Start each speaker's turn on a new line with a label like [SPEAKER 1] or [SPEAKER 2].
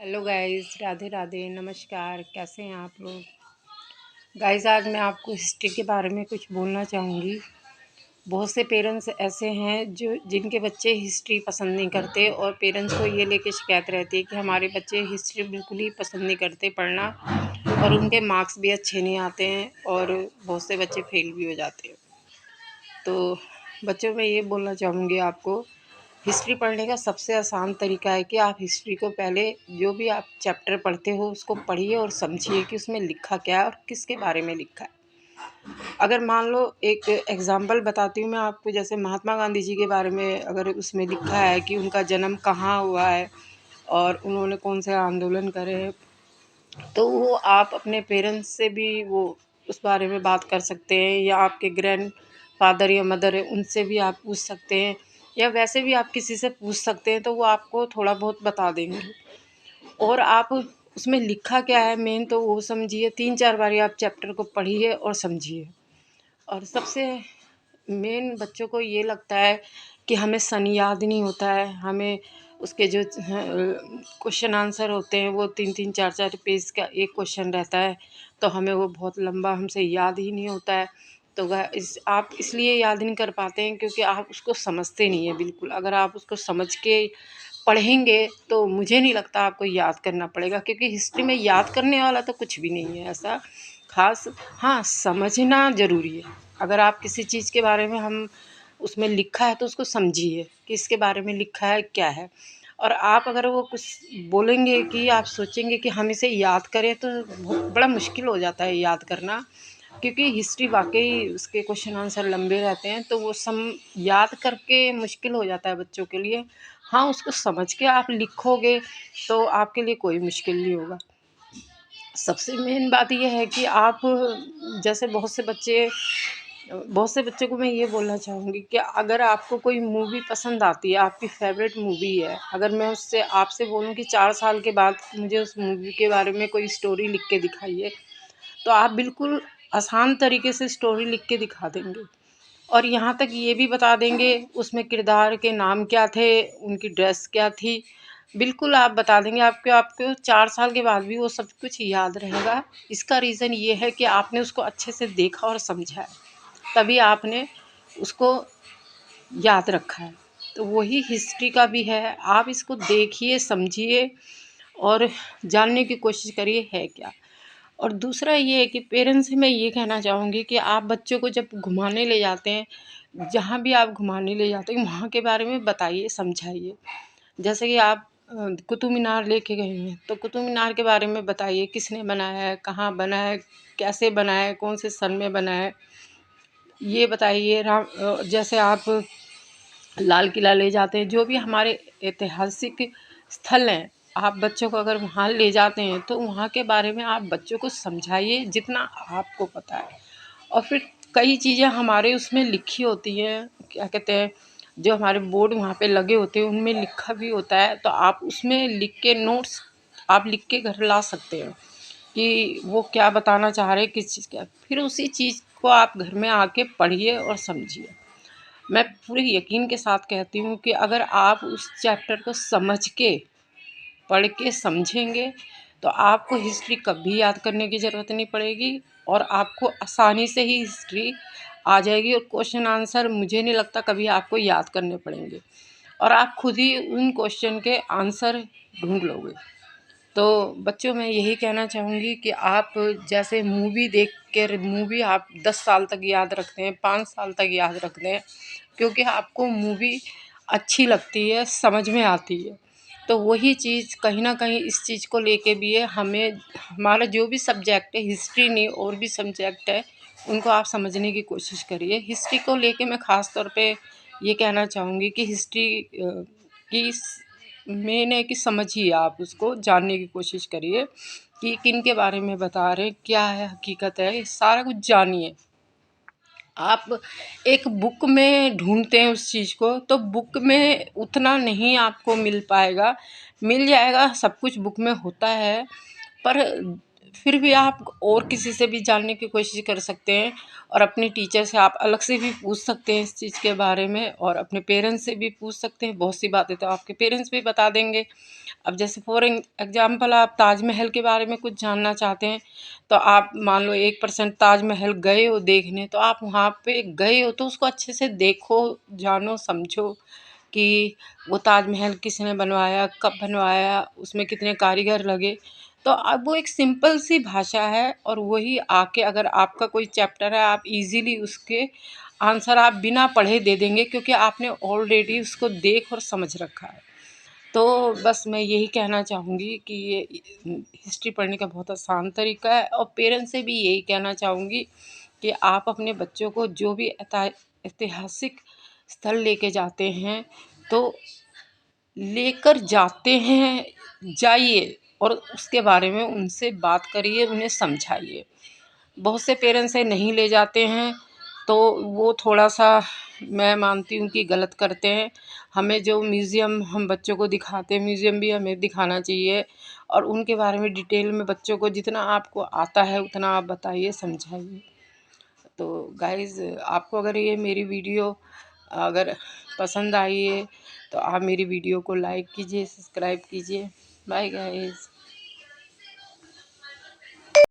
[SPEAKER 1] Hello guys, Radhe Radhe, नमस्कार। कैसे हैं आप लोग? गाइस, आज मैं आपको हिस्ट्री के बारे में कुछ बोलना चाहूँगी। बहुत से पेरेंट्स ऐसे हैं जो जिनके बच्चे हिस्ट्री पसंद नहीं करते और पेरेंट्स को ये लेके शिकायत रहती है कि हमारे बच्चे हिस्ट्री बिल्कुल ही पसंद नहीं करते पढ़ना, और उनके मार्क्स भी अच्छे नहीं आते हैं और बहुत से बच्चे फेल भी हो जाते हैं। तो बच्चों में ये बोलना चाहूँगी आपको, हिस्ट्री पढ़ने का सबसे आसान तरीका है कि आप हिस्ट्री को पहले जो भी आप चैप्टर पढ़ते हो उसको पढ़िए और समझिए कि उसमें लिखा क्या है और किसके बारे में लिखा है। अगर मान लो, एक एग्जांपल बताती हूँ मैं आपको, जैसे महात्मा गांधी जी के बारे में अगर उसमें लिखा है कि उनका जन्म कहाँ हुआ है और उन्होंने कौन से आंदोलन करे हैं, तो वो आप अपने पेरेंट्स से भी वो उस बारे में बात कर सकते हैं, या आपके ग्रैंड फादर या मदर है उनसे भी आप पूछ सकते हैं, या वैसे भी आप किसी से पूछ सकते हैं, तो वो आपको थोड़ा बहुत बता देंगे। और आप उसमें लिखा क्या है मेन तो वो समझिए, 3-4 बारी आप चैप्टर को पढ़िए और समझिए। और सबसे मेन बच्चों को ये लगता है कि हमें सन याद नहीं होता है, हमें उसके जो क्वेश्चन आंसर होते हैं वो 3-3 4-4 पेज का एक क्वेश्चन रहता है, तो हमें वो बहुत लंबा हमसे याद ही नहीं होता है। तो आप इसलिए याद नहीं कर पाते हैं क्योंकि आप उसको समझते नहीं हैं बिल्कुल। अगर आप उसको समझ के पढ़ेंगे तो मुझे नहीं लगता आपको याद करना पड़ेगा, क्योंकि हिस्ट्री में याद करने वाला तो कुछ भी नहीं है ऐसा खास। हाँ, समझना ज़रूरी है। अगर आप किसी चीज़ के बारे में हम उसमें लिखा है तो उसको समझिए कि इसके बारे में लिखा है क्या है। और आप अगर वो कुछ बोलेंगे कि आप सोचेंगे कि हम इसे याद करें, तो बड़ा मुश्किल हो जाता है याद करना, क्योंकि हिस्ट्री वाकई उसके क्वेश्चन आंसर लंबे रहते हैं, तो वो सम याद करके मुश्किल हो जाता है बच्चों के लिए। हाँ, उसको समझ के आप लिखोगे तो आपके लिए कोई मुश्किल नहीं होगा। सबसे मेन बात ये है कि आप, जैसे बहुत से बच्चों को मैं ये बोलना चाहूँगी कि अगर आपको कोई मूवी पसंद आती है, आपकी फेवरेट मूवी है, अगर मैं उससे आपसे बोलूँ कि 4 साल के बाद मुझे उस मूवी के बारे में कोई स्टोरी लिख के दिखाइए, तो आप बिल्कुल आसान तरीके से स्टोरी लिख के दिखा देंगे। और यहाँ तक ये भी बता देंगे उसमें किरदार के नाम क्या थे, उनकी ड्रेस क्या थी, बिल्कुल आप बता देंगे। आपको आपको 4 साल के बाद भी वो सब कुछ याद रहेगा। इसका रीज़न ये है कि आपने उसको अच्छे से देखा और समझा है, तभी आपने उसको याद रखा है। तो वही हिस्ट्री का भी है, आप इसको देखिए, समझिए और जानने की कोशिश करिए है क्या। और दूसरा ये है कि पेरेंट्स से मैं ये कहना चाहूँगी कि आप बच्चों को जब घुमाने ले जाते हैं, जहाँ भी आप घुमाने ले जाते हैं वहाँ के बारे में बताइए, समझाइए। जैसे कि आप कुतुब मीनार लेके गए हैं, तो कुतुब मीनार के बारे में बताइए, किसने बनाया है, कहाँ बना है, कैसे बना है, कौन से सन में बना है, ये बताइए। जैसे आप लाल किला ले जाते हैं, जो भी हमारे ऐतिहासिक स्थल हैं, आप बच्चों को अगर वहाँ ले जाते हैं तो वहाँ के बारे में आप बच्चों को समझाइए जितना आपको पता है। और फिर कई चीज़ें हमारे उसमें लिखी होती हैं, क्या कहते हैं, जो हमारे बोर्ड वहाँ पे लगे होते हैं उनमें लिखा भी होता है, तो आप उसमें लिख के नोट्स आप लिख के घर ला सकते हैं कि वो क्या बताना चाह रहे हैं, किस चीज़ का। फिर उसी चीज़ को आप घर में आके पढ़िए और समझिए। मैं पूरे यकीन के साथ कहती हूँ कि अगर आप उस चैप्टर को समझ के, पढ़ के समझेंगे, तो आपको हिस्ट्री कभी याद करने की ज़रूरत नहीं पड़ेगी और आपको आसानी से ही हिस्ट्री आ जाएगी, और क्वेश्चन आंसर मुझे नहीं लगता कभी आपको याद करने पड़ेंगे, और आप खुद ही उन क्वेश्चन के आंसर ढूंढ लोगे। तो बच्चों मैं यही कहना चाहूँगी कि आप जैसे मूवी देख कर, मूवी आप 10 साल तक याद रखते हैं, 5 साल तक याद रखते हैं, क्योंकि आपको मूवी अच्छी लगती है, समझ में आती है। तो वही चीज़ कहीं न कहीं इस चीज़ को लेके भी है, हमें हमारा जो भी सब्जेक्ट है, हिस्ट्री नहीं और भी सब्जेक्ट है, उनको आप समझने की कोशिश करिए। हिस्ट्री को लेके मैं ख़ास तौर पे ये कहना चाहूँगी कि हिस्ट्री की मेन है कि समझिए, आप उसको जानने की कोशिश करिए कि किन के बारे में बता रहे हैं, क्या है, हकीकत है, सारा कुछ जानिए। आप एक बुक में ढूंढते हैं उस चीज़ को, तो बुक में उतना नहीं आपको मिल पाएगा। मिल जाएगा, सब कुछ बुक में होता है, पर फिर भी आप और किसी से भी जानने की कोशिश कर सकते हैं, और अपने टीचर से आप अलग से भी पूछ सकते हैं इस चीज़ के बारे में, और अपने पेरेंट्स से भी पूछ सकते हैं। बहुत सी बातें तो आपके पेरेंट्स भी बता देंगे। अब जैसे फॉर एग्जांपल आप ताजमहल के बारे में कुछ जानना चाहते हैं, तो आप मान लो 1% ताजमहल गए हो देखने, तो आप वहाँ पे गए हो तो उसको अच्छे से देखो, जानो, समझो कि वो ताजमहल किसने बनवाया, कब बनवाया, उसमें कितने कारीगर लगे। तो अब वो एक सिंपल सी भाषा है, और वही आके अगर आपका कोई चैप्टर है, आप इजीली उसके आंसर आप बिना पढ़े दे देंगे, क्योंकि आपने ऑलरेडी उसको देख और समझ रखा है। तो बस मैं यही कहना चाहूँगी कि ये हिस्ट्री पढ़ने का बहुत आसान तरीका है, और पेरेंट्स से भी यही कहना चाहूँगी कि आप अपने बच्चों को जो भी ऐतिहासिक स्थल लेके जाते हैं, तो लेकर जाते हैं, जाइए और उसके बारे में उनसे बात करिए, उन्हें समझाइए। बहुत से पेरेंट्स है नहीं ले जाते हैं, तो वो थोड़ा-सा मैं मानती हूँ कि गलत करते हैं। हमें जो म्यूज़ियम हम बच्चों को दिखाते हैं, म्यूज़ियम भी हमें दिखाना चाहिए, और उनके बारे में डिटेल में बच्चों को जितना आपको आता है उतना आप बताइए, समझाइए। तो गाइज़, आपको अगर ये मेरी वीडियो अगर पसंद आई है, तो आप मेरी वीडियो को लाइक कीजिए, सब्सक्राइब कीजिए। Bye guys.